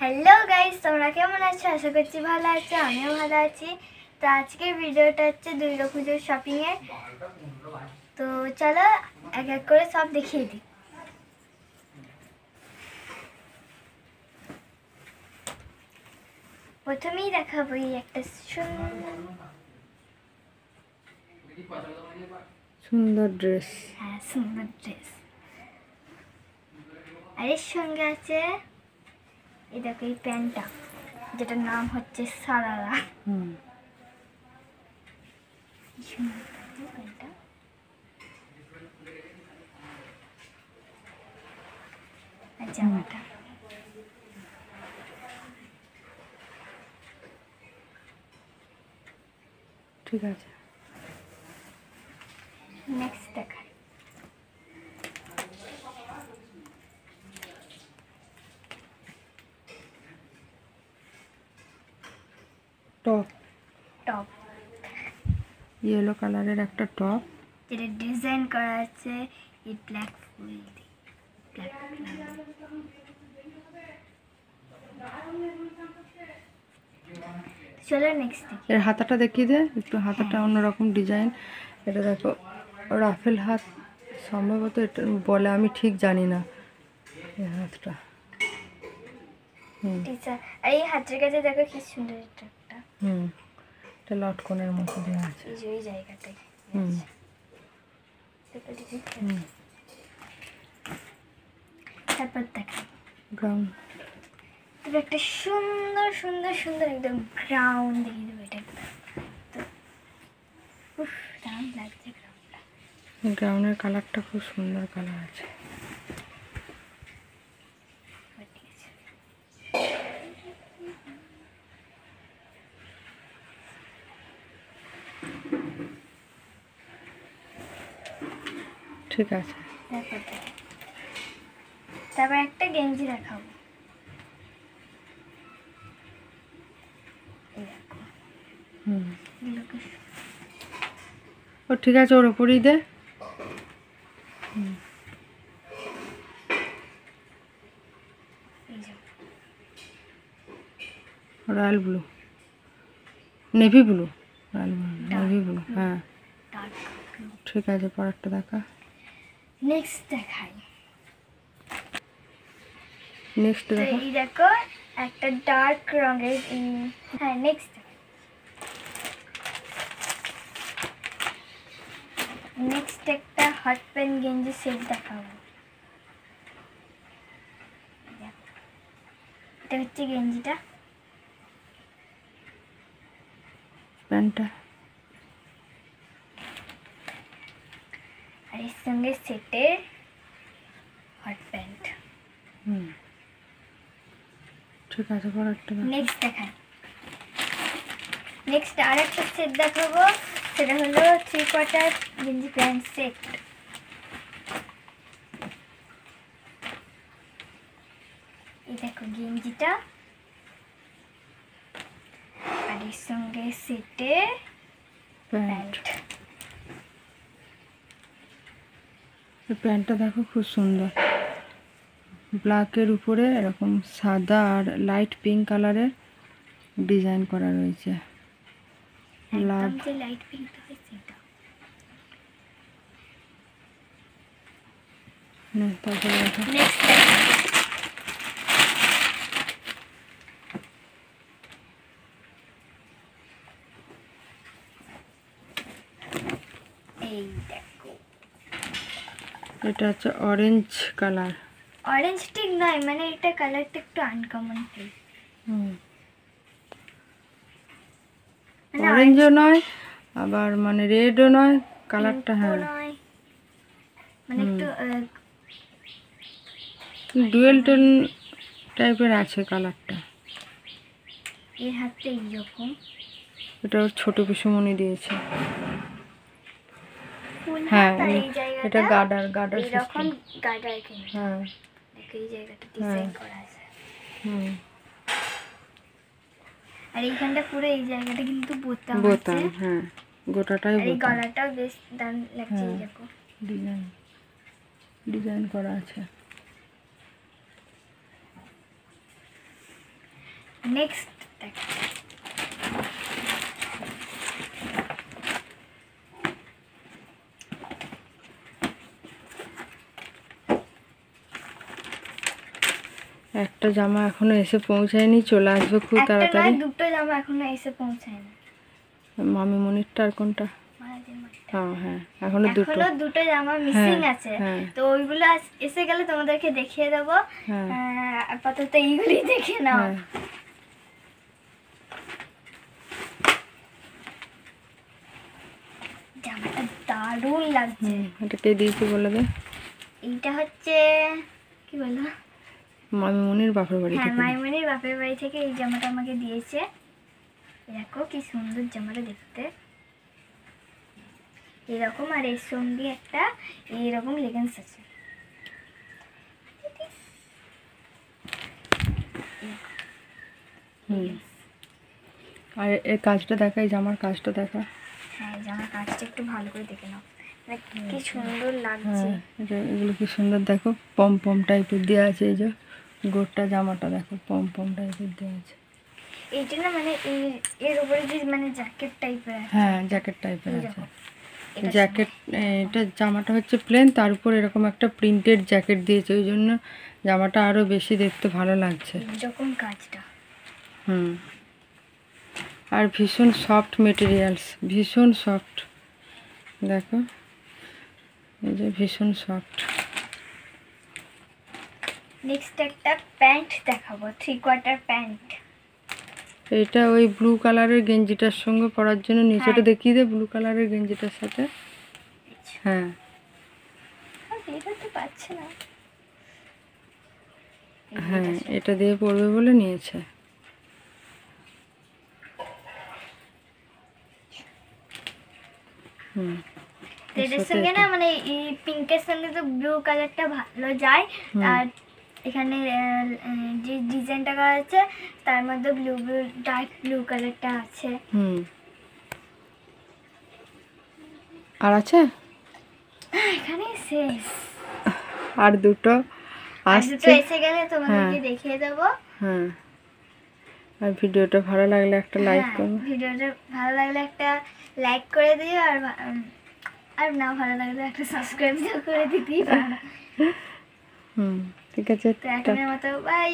Hello guys, তোমরা কেমন আছো? আশা করছি ভালো আছো, আমিও ভালো আছি। তো আজকের ভিডিওটা হচ্ছে দুর্গাপুজোর শপিং এর। তো চলো এক এক করে সব দেখিয়ে দিই। প্রথমেই দেখাবো এই একটা সুন্দর ড্রেস। হ্যাঁ, সুন্দর ড্রেস। আর এর সঙ্গে আছে এই দেখো এই প্যান্টটা, যেটার নাম হচ্ছে সারারা। প্যান্টটা আর জামাটা। ঠিক আছে, নেক্সট দেখাই। টপ, টপ, ইয়েলো কালারের একটা টপ, যেটা ডিজাইন করা আছে এই ব্ল্যাক ফুল দিয়ে। চলো নেক্সট। এর হাতাটা দেখিয়ে দে একটু। হাতাটা অন্যরকম ডিজাইন। এটা দেখো রাফেল হাত সম্ভবত এটা বলে, আমি ঠিক জানি না এই হাতটা। টিচার, আর এই হাতের কাছে দেখো কি সুন্দর একটা। এটা লটকনের মতো দেওয়া আছে। এই যে ওই জায়গাটায়। তারপর দেখো গ্রাউন্ড, তবে একটা সুন্দর সুন্দর সুন্দর একদম গ্রাউন্ড দেখিয়ে দেবো। এটা তো উফ, দারুণ লাগছে গ্রাউন্ডটা। গ্রাউন্ডের কালারটা খুব সুন্দর কালার আছে। ঠিক আছে, তারপর একটা গেঞ্জি দেখাবো। ও ঠিক আছে, ওর ওপরেই দে। Royal blue, navy blue, royal blue, navy blue. হ্যাঁ ঠিক আছে, পরেরটা দেখা। নেক্সট দেখাই। নেক্সট দেখো। এই দেখো একটা ডার্ক রঙের। হ্যাঁ, নেক্সট একটা হট প্যান্ট গেঞ্জি সেট দেখাবো। এটা হচ্ছে গেঞ্জিটা, প্যান্টটা, আর এর সঙ্গে সেটের হট প্যান্ট। ঠিক আছে, পরেরটা দেখো। নেক্সট দেখাই। নেক্সট আর একটা সেট দেখাবো, সেটা হলো 3/4 গেঞ্জি প্যান্ট সেট। এই দেখো গেঞ্জিটা, আর এর সঙ্গে সেটের প্যান্ট। প্যান্টটা দেখো খুব সুন্দর, ব্ল্যাকের উপরে এরকম সাদা আর লাইট পিঙ্ক কালারের ডিজাইন করা রয়েছে। লাভ, যে লাইট পিঙ্ক থাকে সেটা। তারপরে দেখো নেক্সট এই দেখো, এটা হচ্ছে অরেঞ্জ কালার। অরেঞ্জ ঠিক নয়, মানে এটা কালারটা একটু আনকমন। অরেঞ্জও নয়, আবার মানে রেডও নয়, কালারটা। হ্যাঁ, মানে একটু ডুয়েল টোন টাইপের আছে কালারটা। এই হাতটা এইরকম। এটা ওর ছোট পিসুমণি দিয়েছে। হ্যাঁ, এটা গার্ডার এরকম গার্ডার কিনে। হ্যাঁ, দেখো এই জায়গাটা ডিজাইন করা আছে। আর এইখানটা পুরো এই জায়গাটা কিন্তু বোতাম বোতাম, আছে। হ্যাঁ গোটাটাই আর এই বোতাম। গলাটাও বেশ দারুণ লাগছে, এই হ্যাঁ। দেখো। ডিজাইন করা আছে। নেক্সট দেখ, একটা জামা এখনো এসে পৌঁছায়নি, চলে আসবে খুব একটা তাড়াতাড়ি। নয়, দুটো জামা এখনো এসে পৌঁছায় না। মামিমণিরটা আর কোনটা? হ্যাঁ হ্যাঁ, এখনো দুটো। এখনো দুটো জামা মিসিং হ্যাঁ, আছে, হ্যাঁ। তো ওইগুলো এসে গেলে তোমাদেরকে দেখিয়ে দেবো। হ্যাঁ। আপাতত এইগুলি দেখে নাও। হ্যাঁ। জামাটা দারুণ লাগছে। এটা কে দিয়েছে বলে দে? এইটা হচ্ছে কি বলবো, মামিমণির বাপের বাড়ি হ্যাঁ থেকে। মাইমনির বাপের বাড়ি থেকে এই জামাটা আমাকে দিয়েছে। দেখো কি সুন্দর জামাটা দেখতে, এরকম। আর এর সঙ্গে একটা এইরকম লেগিংস আছে। আর এর কাজটা দেখা, এই জামার কাজটা দেখা। হ্যাঁ জামার কাজটা একটু ভালো করে দেখে নাও, মানে কি সুন্দর লাগছে। হ্যাঁ, এগুলো কি সুন্দর দেখো, পম পম টাইপের দেওয়া আছে। এই যে গোটা জামাটা দেখো, পম পম টাইপের দেওয়া আছে। এইটা না মানে এর উপরে যে মানে জ্যাকেট টাইপের আছে। হ্যাঁ জ্যাকেট টাইপের এই আছে। দেখো, এটা জ্যাকেট, এটা জামাটা হচ্ছে প্লেন, তার উপর এরকম একটা প্রিন্টেড জ্যাকেট দিয়েছে, ওই জন্য জামাটা আরো বেশি দেখতে ভালো লাগছে। এরকম কাজটা। হুম। আর ভীষণ সফট মেটেরিয়ালস, ভীষণ সফট দেখো, এই যে ভীষণ সফট। নেক্সট একটা প্যান্ট দেখাবো, 3/4 প্যান্ট। এটা ওই ব্লু কালারের গেঞ্জিটার সঙ্গে পরার জন্য, নিচেটা হ্যাঁ। দেখিয়ে দে ব্লু কালারের গেঞ্জিটার সাথে। হ্যাঁ দেখাতে পারছে না। হ্যাঁ, এটা দিয়ে পরবে বলে নিয়েছে। হুম। তো এটার সঙ্গে না মানে এই পিঙ্কের সঙ্গে তো ব্লু কালারটা ভালো যায়। আর এখানে যে ডিজাইনটা করা আছে তার মধ্যে ডার্ক ব্লু কালারটা আছে। হুম। আর আছে, এখানে শেষ। আর দুটো আর দুটো আসছে। এসে গেলে তোমাদেরকে দেখিয়ে দেবো। হ্যাঁ। আর ভিডিওটা ভালো লাগলে একটা লাইক করো। ভিডিওটা ভালো লাগলে একটা লাইক করে দিও, আর না ভালো লাগলে একটা সাবস্ক্রাইব করে দিতেই পারো। হুম, ঠিক আছে। তো এখনের মতো বাই।